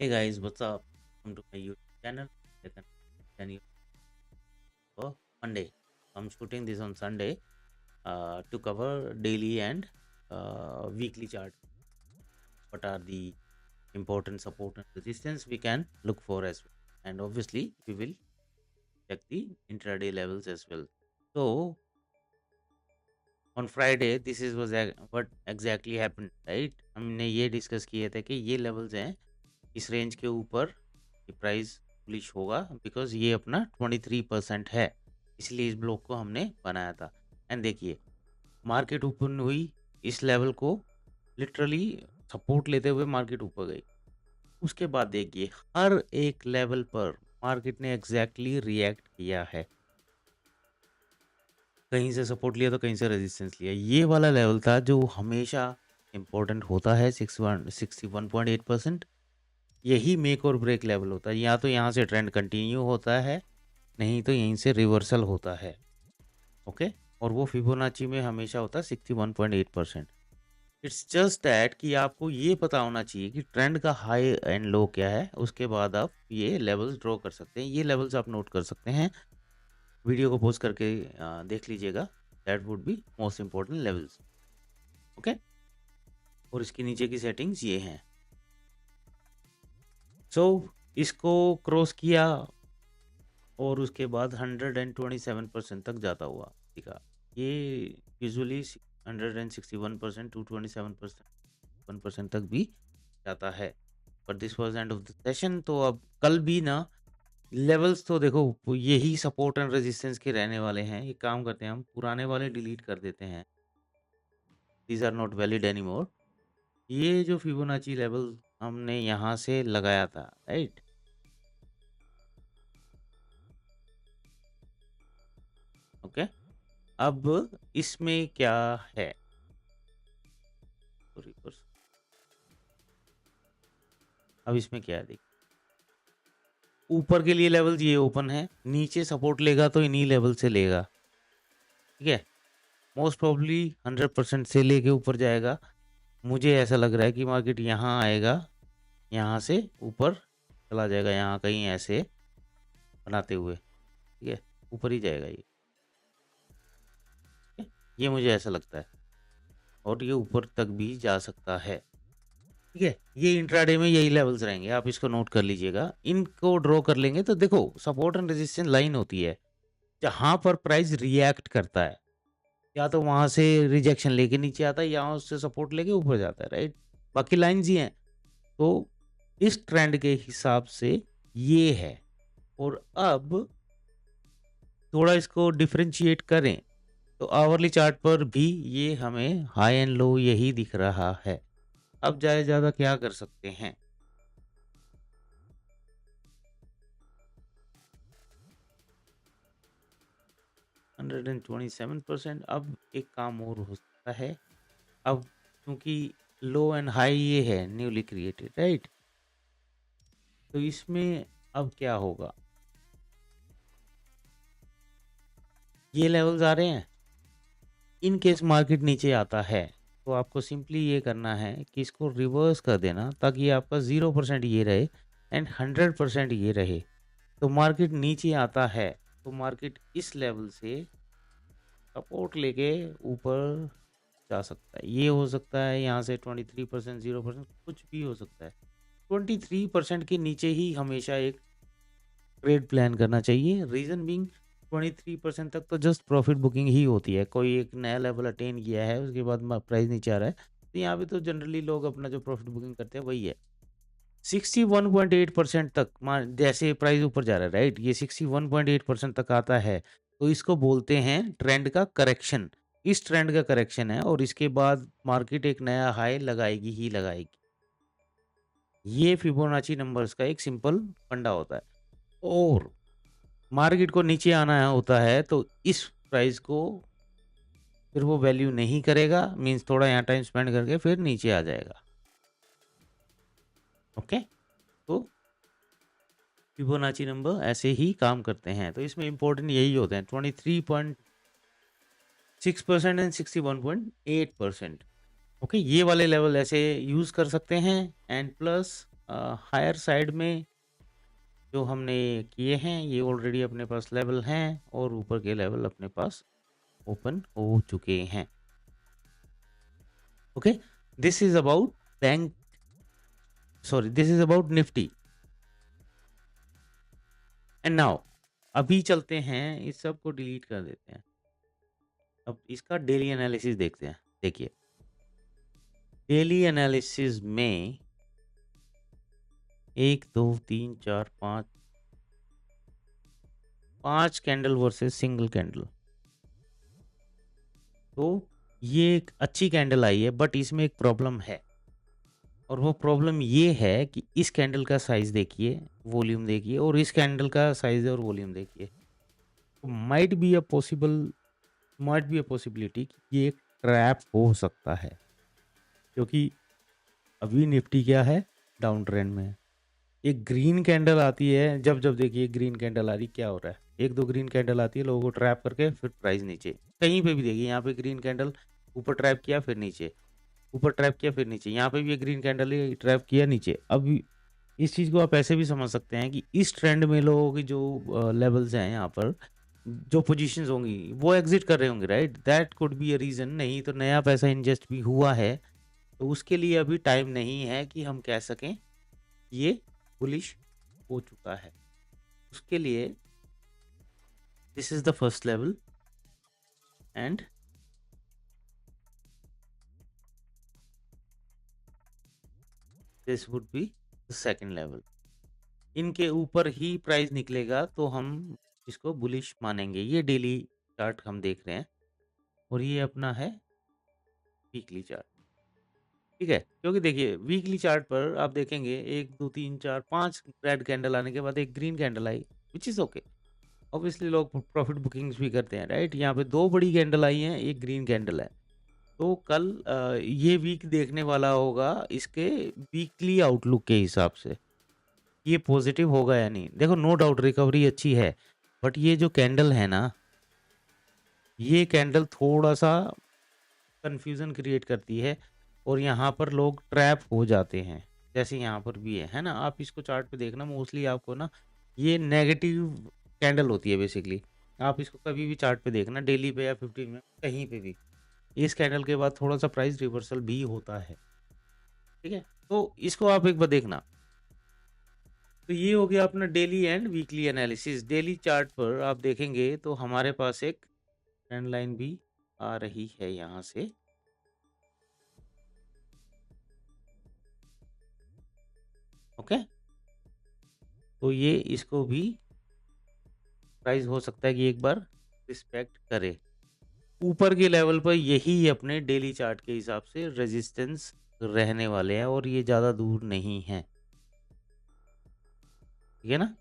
Hey guys, what's up? Welcome to my YouTube channel. Second channel for Monday. I'm shooting this on Sunday to cover daily and weekly chart. What are the important support and resistance we can look for as well, and obviously we will check the intraday levels as well. So on Friday, this is was what exactly happened, right? हमने ये discuss किए थे कि ये levels हैं, इस range के ऊपर ये प्राइस बुलिश होगा बिकॉज ये अपना 23% है, इसलिए इस ब्लॉक को हमने बनाया था। एंड देखिए, मार्केट ओपन हुई, इस लेवल को लिटरली सपोर्ट लेते हुए मार्केट ऊपर गई। उसके बाद देखिए, हर एक लेवल पर मार्केट ने एग्जैक्टली रिएक्ट किया है। कहीं से सपोर्ट लिया तो कहीं से रेजिस्टेंस लिया। ये वाला लेवल था जो हमेशा इंपॉर्टेंट होता है, 61.8%। यही मेक और ब्रेक लेवल होता है। या तो यहाँ से ट्रेंड कंटिन्यू होता है, नहीं तो यहीं से रिवर्सल होता है। ओके, और वो फिबोनाची में हमेशा होता है 61.8%। इट्स जस्ट दैट कि आपको ये पता होना चाहिए कि ट्रेंड का हाई एंड लो क्या है, उसके बाद आप ये लेवल्स ड्रॉ कर सकते हैं। ये लेवल्स आप नोट कर सकते हैं, वीडियो को पॉज करके देख लीजिएगा। That would be most important levels. Okay, और इसके नीचे की सेटिंग्स ये हैं। सो इसको क्रॉस किया और उसके बाद 127% तक जाता हुआ दिखा। ये यूजुअली 161% टू 1% तक भी जाता है, पर this was end of the session. तो अब कल भी ना लेवल्स तो देखो, यही सपोर्ट एंड रेजिस्टेंस के रहने वाले हैं। एक काम करते हैं, हम पुराने वाले डिलीट कर देते हैं, these are not valid anymore. ये जो फिबोनाची लेवल हमने यहाँ से लगाया था, राइट, ओके। अब इसमें क्या है, अब इसमें क्या है, देखिए, ऊपर के लिए लेवल ये ओपन है, नीचे सपोर्ट लेगा तो इन्हीं लेवल से लेगा, ठीक है। मोस्ट प्रोबेबली 100% से लेके ऊपर जाएगा। मुझे ऐसा लग रहा है कि मार्केट यहाँ आएगा, यहाँ से ऊपर चला जाएगा, यहाँ कहीं ऐसे बनाते हुए, ठीक है, ऊपर ही जाएगा ये, ठीक है? ये मुझे ऐसा लगता है, और ये ऊपर तक भी जा सकता है, ठीक है। ये इंट्राडे में यही लेवल्स रहेंगे, आप इसको नोट कर लीजिएगा। इनको ड्रॉ कर लेंगे तो देखो, सपोर्ट एंड रेजिस्टेंस लाइन होती है, जहां पर प्राइस रिएक्ट करता है, या तो वहां से रिजेक्शन लेके नीचे आता है, या उससे सपोर्ट लेके ऊपर जाता है, राइट। बाकी लाइंस ही हैं। तो इस ट्रेंड के हिसाब से ये है। और अब थोड़ा इसको डिफरेंशिएट करें तो आवरली चार्ट पर भी ये हमें हाई एंड लो यही दिख रहा है। अब ज़्यादा क्या कर सकते हैं, 127%। अब एक काम और हो सकता है, अब क्योंकि लो एंड हाई ये है न्यूली क्रिएटेड, राइट, तो इसमें अब क्या होगा, ये लेवल्स आ रहे हैं। इन केस मार्केट नीचे आता है तो आपको सिंपली ये करना है कि इसको रिवर्स कर देना, ताकि आपका 0% ये रहे एंड 100% ये रहे। तो मार्केट नीचे आता है तो मार्केट इस लेवल से सपोर्ट लेके ऊपर जा सकता है। ये हो सकता है यहाँ से 23%, 0%, कुछ भी हो सकता है। 23% के नीचे ही हमेशा एक ट्रेड प्लान करना चाहिए। रीजन बीइंग, 23% तक तो जस्ट प्रॉफिट बुकिंग ही होती है। कोई एक नया लेवल अटेन किया है, उसके बाद प्राइस नीचे आ रहा है, तो यहाँ पे तो जनरली लोग अपना जो प्रॉफिट बुकिंग करते हैं वही है। 61.8% तक जैसे प्राइस ऊपर जा रहा है, राइट, ये 61.8% तक आता है तो इसको बोलते हैं ट्रेंड का करेक्शन। इस ट्रेंड का करेक्शन है, और इसके बाद मार्केट एक नया हाई लगाएगी ही लगाएगी। ये फिबोनाची नंबर्स का एक सिंपल फंडा होता है। और मार्केट को नीचे आना होता है तो इस प्राइस को फिर वो वैल्यू नहीं करेगा, मींस थोड़ा यहाँ टाइम स्पेंड करके फिर नीचे आ जाएगा। ओके, तो फिबोनाची नंबर ऐसे ही काम करते हैं। तो इसमें इंपॉर्टेंट यही होते हैं, 23.6% एंड 61.8%। ओके, ये वाले लेवल ऐसे यूज कर सकते हैं। एंड प्लस हायर साइड में जो हमने किए हैं ये ऑलरेडी अपने पास लेवल हैं और ऊपर के लेवल अपने पास ओपन हो चुके हैं. Okay, this is about bank, sorry this is about Nifty. And now अभी चलते हैं, इस सब को डिलीट कर देते हैं. अब इसका डेली एनालिसिस देखते हैं. देखिए डेली एनालिसिस में 1 2 3 4 5 कैंडल वर्सेस सिंगल कैंडल. तो ये एक अच्छी कैंडल आई है, बट इसमें एक प्रॉब्लम है. और वो प्रॉब्लम ये है कि इस कैंडल का साइज देखिए, वॉल्यूम देखिए, और इस कैंडल का साइज और वॉल्यूम देखिए. माइट बी अ पॉसिबिलिटी कि ये एक ट्रैप हो सकता है, क्योंकि अभी निफ्टी क्या है, डाउन ट्रेंड में है. एक ग्रीन कैंडल आती है, जब जब देखिए ग्रीन कैंडल आ रही, क्या हो रहा है, एक दो ग्रीन कैंडल आती है, लोगों को ट्रैप करके फिर प्राइस नीचे. कहीं पे भी देखिए, यहाँ पे ग्रीन कैंडल ऊपर ट्रैप किया फिर नीचे, ऊपर ट्रैप किया फिर नीचे, यहाँ पे भी एक ग्रीन कैंडल है, ट्रैप किया नीचे. अब इस चीज़ को आप ऐसे भी समझ सकते हैं कि इस ट्रेंड में लोगों की जो लेवल्स हैं, यहाँ पर जो पोजीशंस होंगी वो एग्जिट कर रहे होंगे, right. That could be a reason. नहीं तो नया पैसा इन्वेस्ट भी हुआ है, तो उसके लिए अभी टाइम नहीं है कि हम कह सकें ये बुलिश हो चुका है. उसके लिए this is the first level and this would be the second level. इनके ऊपर ही प्राइस निकलेगा तो हम इसको बुलिश मानेंगे. ये डेली चार्ट हम देख रहे हैं और ये अपना है वीकली चार्ट. ठीक है, क्योंकि देखिए वीकली चार्ट पर आप देखेंगे 1 2 3 4 5 रेड कैंडल आने के बाद एक green candle I, which is okay. Obviously लोग प्रॉफिट बुकिंग्स भी करते हैं, राइट. यहाँ पे 2 बड़ी कैंडल आई हैं, एक ग्रीन कैंडल है. तो कल ये वीक देखने वाला होगा इसके वीकली आउटलुक के हिसाब से, ये पॉजिटिव होगा या नहीं. देखो नो डाउट रिकवरी अच्छी है, बट ये जो कैंडल है ना, ये कैंडल थोड़ा सा कंफ्यूजन क्रिएट करती है और यहाँ पर लोग ट्रैप हो जाते हैं, जैसे यहाँ पर भी है ना. आप इसको चार्ट पे देखना, मोस्टली आपको ना ये नेगेटिव कैंडल होती है बेसिकली. आप इसको कभी भी चार्ट पे देखना, डेली पे या 15 में, कहीं पे भी, इस कैंडल के बाद थोड़ा सा प्राइस रिवर्सल भी होता है. ठीक है, तो इसको आप एक बार देखना. तो ये हो गया अपना daily and weekly analysis. Daily chart पर आप देखेंगे तो हमारे पास एक ट्रेंड लाइन भी आ रही है यहाँ से. ओके, तो ये इसको भी प्राइस हो सकता है कि एक बार रिस्पेक्ट करे. ऊपर के लेवल पर यही अपने डेली चार्ट के हिसाब से रेजिस्टेंस रहने वाले हैं और ये ज़्यादा दूर नहीं है. ठीक है ना,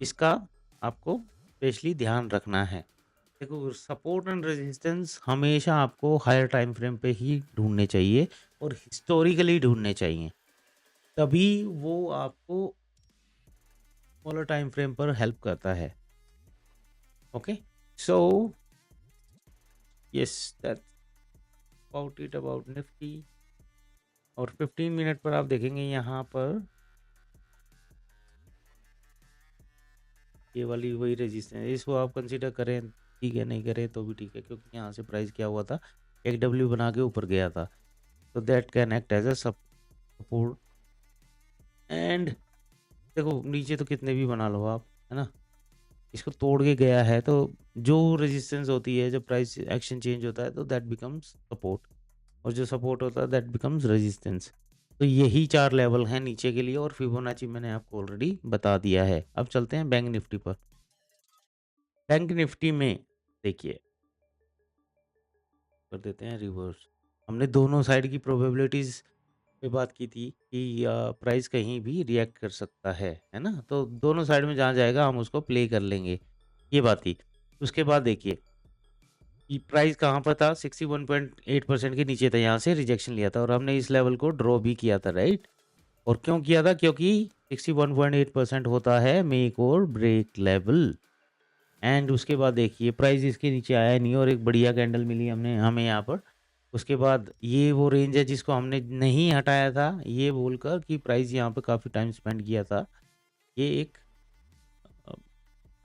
इसका आपको स्पेशली ध्यान रखना है. देखो सपोर्ट एंड रेजिस्टेंस हमेशा आपको हायर टाइम फ्रेम पे ही ढूंढने चाहिए और हिस्टोरिकली ढूंढने चाहिए, तभी वो आपको स्मॉलर टाइम फ्रेम पर हेल्प करता है. Okay, so yes, that's about it about Nifty. और 15 मिनट पर आप देखेंगे यहाँ पर ये वाली वही रेजिस्टेंस, इसको आप कंसीडर करें, ठीक है, नहीं करें तो भी ठीक है, क्योंकि यहाँ से प्राइस क्या हुआ था, एक डब्ल्यू बना के ऊपर गया था. तो that can act as a support. And देखो नीचे तो कितने भी बना लो आप, है ना, इसको तोड़ के गया है, तो जो रेजिस्टेंस होती है, जब प्राइस एक्शन चेंज होता है तो दैट बिकम्स सपोर्ट, और जो सपोर्ट होता है दैट बिकम्स रेजिस्टेंस. तो यही 4 लेवल हैं नीचे के लिए, और फिबोनाची मैंने आपको ऑलरेडी बता दिया है. अब चलते हैं बैंक निफ्टी पर. बैंक निफ्टी में देखिए, कर देते हैं रिवर्स. हमने दोनों साइड की प्रोबेबिलिटीज पे बात की थी कि प्राइस कहीं भी रिएक्ट कर सकता है ना. तो दोनों साइड में जहाँ जाएगा हम उसको प्ले कर लेंगे, ये बात थी. उसके बाद देखिए कि प्राइस कहाँ पर था, 61.8% के नीचे था, यहाँ से रिजेक्शन लिया था और हमने इस लेवल को ड्रॉ भी किया था, राइट. और क्यों किया था, क्योंकि 61.8% होता है मेक और ब्रेक लेवल. एंड उसके बाद देखिए प्राइस इसके नीचे आया नहीं और एक बढ़िया कैंडल मिली हमें यहाँ पर उसके बाद ये वो रेंज है जिसको हमने नहीं हटाया था, ये बोलकर कि प्राइस यहाँ पे काफ़ी टाइम स्पेंड किया था। ये एक अ,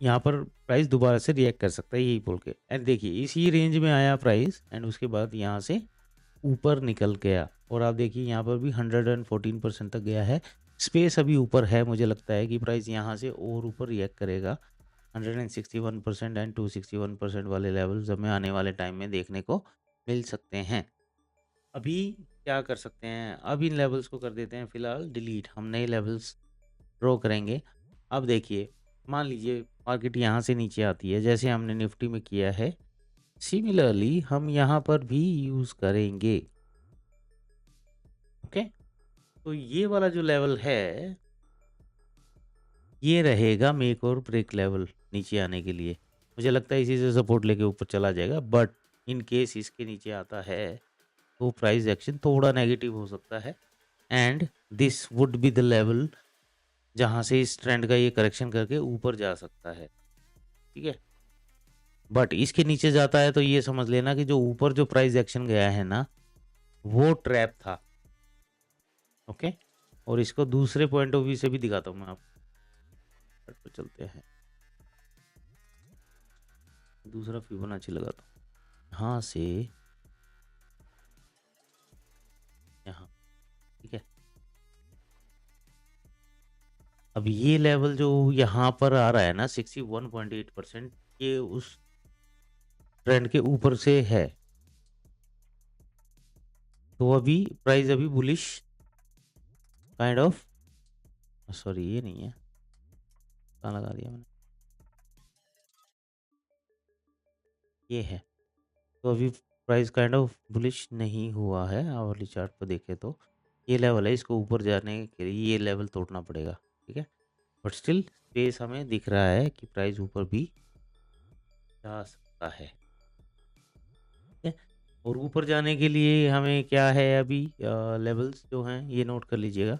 यहाँ पर प्राइस दोबारा से रिएक्ट कर सकता है यही बोल के, एंड देखिए इसी रेंज में आया प्राइस, एंड उसके बाद यहाँ से ऊपर निकल गया, और आप देखिए यहाँ पर भी 114% तक गया है। स्पेस अभी ऊपर है, मुझे लगता है कि प्राइस यहाँ से और ऊपर रिएक्ट करेगा। 161% एंड 261% वाले लेवल्स हमें आने वाले टाइम में देखने को मिल सकते हैं। अभी क्या कर सकते हैं, अब इन लेवल्स को कर देते हैं फिलहाल डिलीट, हम नए लेवल्स ड्रॉ करेंगे। अब देखिए, मान लीजिए मार्केट यहाँ से नीचे आती है जैसे हमने निफ्टी में किया है, सिमिलरली हम यहाँ पर भी यूज़ करेंगे। ओके, तो ये वाला जो लेवल है ये रहेगा मेक और ब्रेक लेवल नीचे आने के लिए। मुझे लगता है इसी से सपोर्ट लेके ऊपर चला जाएगा, बट इन केस इसके नीचे आता है तो प्राइस एक्शन थोड़ा नेगेटिव हो सकता है, and this would be the level जहाँ से इस ट्रेंड का ये करेक्शन करके ऊपर जा सकता है। ठीक है, बट इसके नीचे जाता है तो ये समझ लेना कि जो ऊपर जो प्राइस एक्शन गया है ना, वो ट्रैप था। ओके, और इसको दूसरे पॉइंट ऑफ व्यू से भी दिखाता हूँ मैं आपको। पर चलते हैं, दूसरा फिबोनाची लगाता हूँ यहाँ से यहाँ। ठीक है, अब ये लेवल जो यहाँ पर आ रहा है ना 61.8%, ये उस ट्रेंड के ऊपर से है, तो अभी प्राइस अभी बुलिश काइंड ऑफ, सॉरी ये नहीं है, कहाँ लगा दिया मैंने, ये है। तो अभी प्राइस काइंड ऑफ बुलिश नहीं हुआ है, आवरली चार्ट पर देखें तो ये लेवल है, इसको ऊपर जाने के लिए ये लेवल तोड़ना पड़ेगा। ठीक है, बट स्टिल स्पेस हमें दिख रहा है कि प्राइस ऊपर भी जा सकता है। ठीक है, और ऊपर जाने के लिए हमें क्या है अभी, लेवल्स जो हैं ये नोट कर लीजिएगा।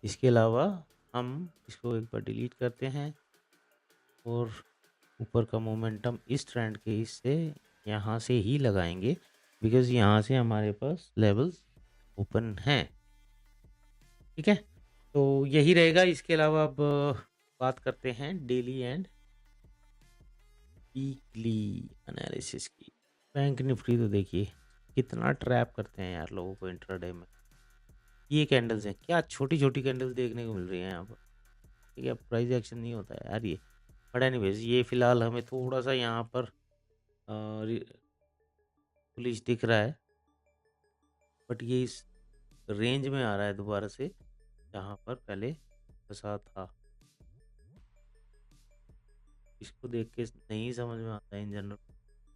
इसके अलावा हम इसको एक बार डिलीट करते हैं, और ऊपर का मोमेंटम इस ट्रेंड के इससे यहाँ से ही लगाएंगे, बिकॉज यहाँ से हमारे पास लेवल्स ओपन हैं। ठीक है, तो यही रहेगा। इसके अलावा अब बात करते हैं डेली एंड वीकली एनालिसिस की। बैंक निफ्टी तो देखिए कितना ट्रैप करते हैं यार लोगों को इंट्राडे में। ये कैंडल्स हैं, क्या छोटी छोटी कैंडल्स देखने को मिल रही हैं यहाँ पर। ठीक है, प्राइस एक्शन नहीं होता है यार ये, बट एनीवेज ये फिलहाल हमें थोड़ा सा यहाँ पर पुलिस दिख रहा है, बट ये इस रेंज में आ रहा है दोबारा से जहाँ पर पहले फंसा था। इसको देख के नहीं समझ में आता है इन जनरल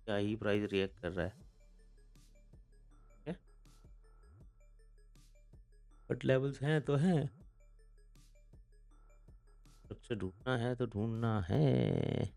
क्या ही प्राइस रिएक्ट कर रहा है। बट लेवल्स हैं तो हैं, सबसे ढूंढना है तो ढूंढना है।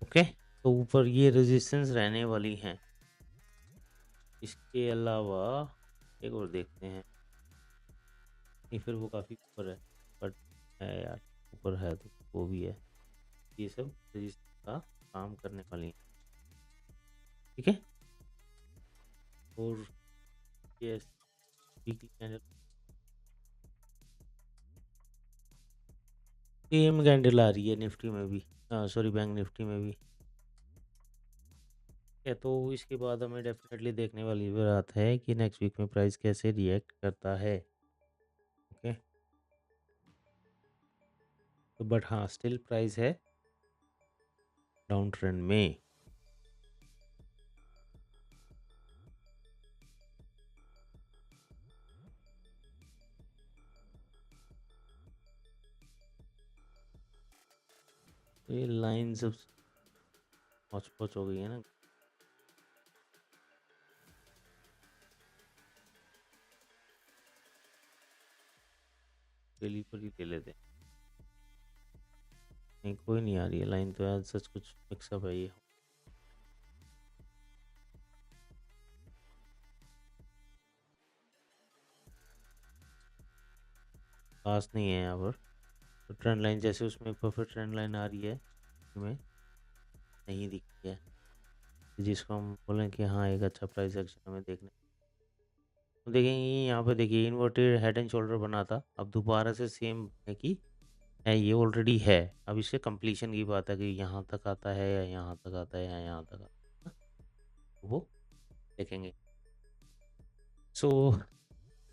ओके, तो ऊपर ये रेजिस्टेंस रहने वाली हैं। इसके अलावा एक और देखते हैं, नहीं फिर वो काफ़ी ऊपर है, बट है यार, ऊपर है तो वो भी है। ये सब रेजिस्टेंस का काम करने वाली हैं। ठीक है, और ये वीकली कैंडल सेम कैंडल आ रही है निफ्टी में भी, सॉरी बैंक निफ्टी में भी। है, तो इसके बाद हमें डेफिनेटली देखने वाली बात है कि नेक्स्ट वीक में प्राइस कैसे रिएक्ट करता है। ओके, तो बट हाँ स्टिल प्राइस है डाउन ट्रेंड में। तो ये लाइन सब पहुँच पहुँच हो गई है ना। डेली पर ही ले लेते हैं। नहीं कोई नहीं आ रही है लाइन तो यार, सच कुछ मिक्सअप है ये। पास नहीं है यहाँ पर। तो ट्रेंड लाइन जैसे उसमें परफेक्ट ट्रेंड लाइन आ रही है, हमें नहीं दिखती है, जिसको हम बोलें कि हाँ एक अच्छा प्राइस एक्शन हमें देखने। तो देखेंगे यहाँ पे, देखिए इन्वर्टेड हेड एंड शोल्डर बना था, अब दोबारा से सेम है कि है, ये ऑलरेडी है। अब इसके कंप्लीशन की बात है कि यहाँ तक आता है या यहाँ तक आता है या यहाँ तक आता है, वो देखेंगे। So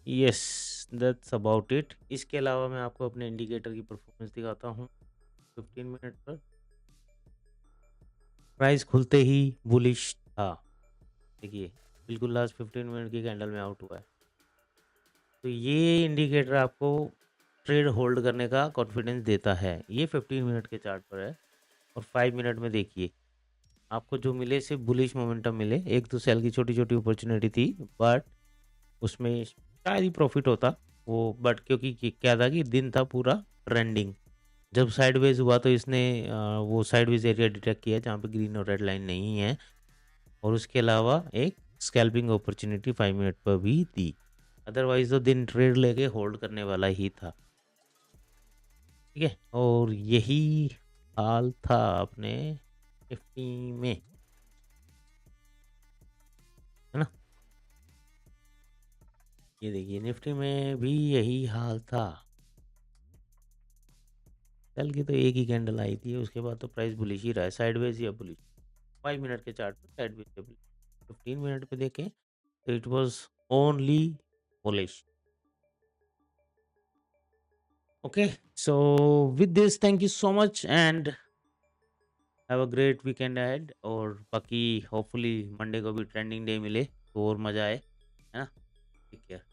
yes, that's about it. इसके अलावा मैं आपको अपने इंडिकेटर की परफॉर्मेंस दिखाता हूँ। 15 मिनट पर प्राइस खुलते ही बुलिश था, देखिए बिल्कुल लास्ट 15 मिनट की कैंडल में आउट हुआ है। तो ये इंडिकेटर आपको ट्रेड होल्ड करने का कॉन्फिडेंस देता है। ये 15 मिनट के चार्ट पर है। और 5 मिनट में देखिए आपको जो मिले सिर्फ बुलिश मोमेंटम मिले, एक तो सेल की छोटी छोटी अपॉर्चुनिटी थी, बट उसमें शायद ही प्रॉफिट होता वो, बट क्योंकि क्या था कि दिन था पूरा ट्रेंडिंग, जब साइडवेज हुआ तो इसने वो साइडवेज एरिया डिटेक्ट किया जहाँ पे ग्रीन और रेड लाइन नहीं है, और उसके अलावा एक स्कैल्पिंग अपॉर्चुनिटी 5 मिनट पर भी दी। अदरवाइज तो दिन ट्रेड लेके होल्ड करने वाला ही था। ठीक है, और यही हाल था अपने निफ्टी में, है ना। ये देखिए निफ्टी में भी यही हाल था। कल की तो एक ही कैंडल आई थी, उसके बाद तो प्राइस बुलिश ही रहा है, साइडवेज या बुलिश। 5 मिनट के चार्ट पर साइडवेज या बुलिश। 15 मिनट पे देखें तो it was only bullish. Okay, so with this thank you so much and have a great weekend ahead. और बाकी होपफुली मंडे को भी ट्रेंडिंग डे मिले तो और मज़ा आए, है ना। Take care.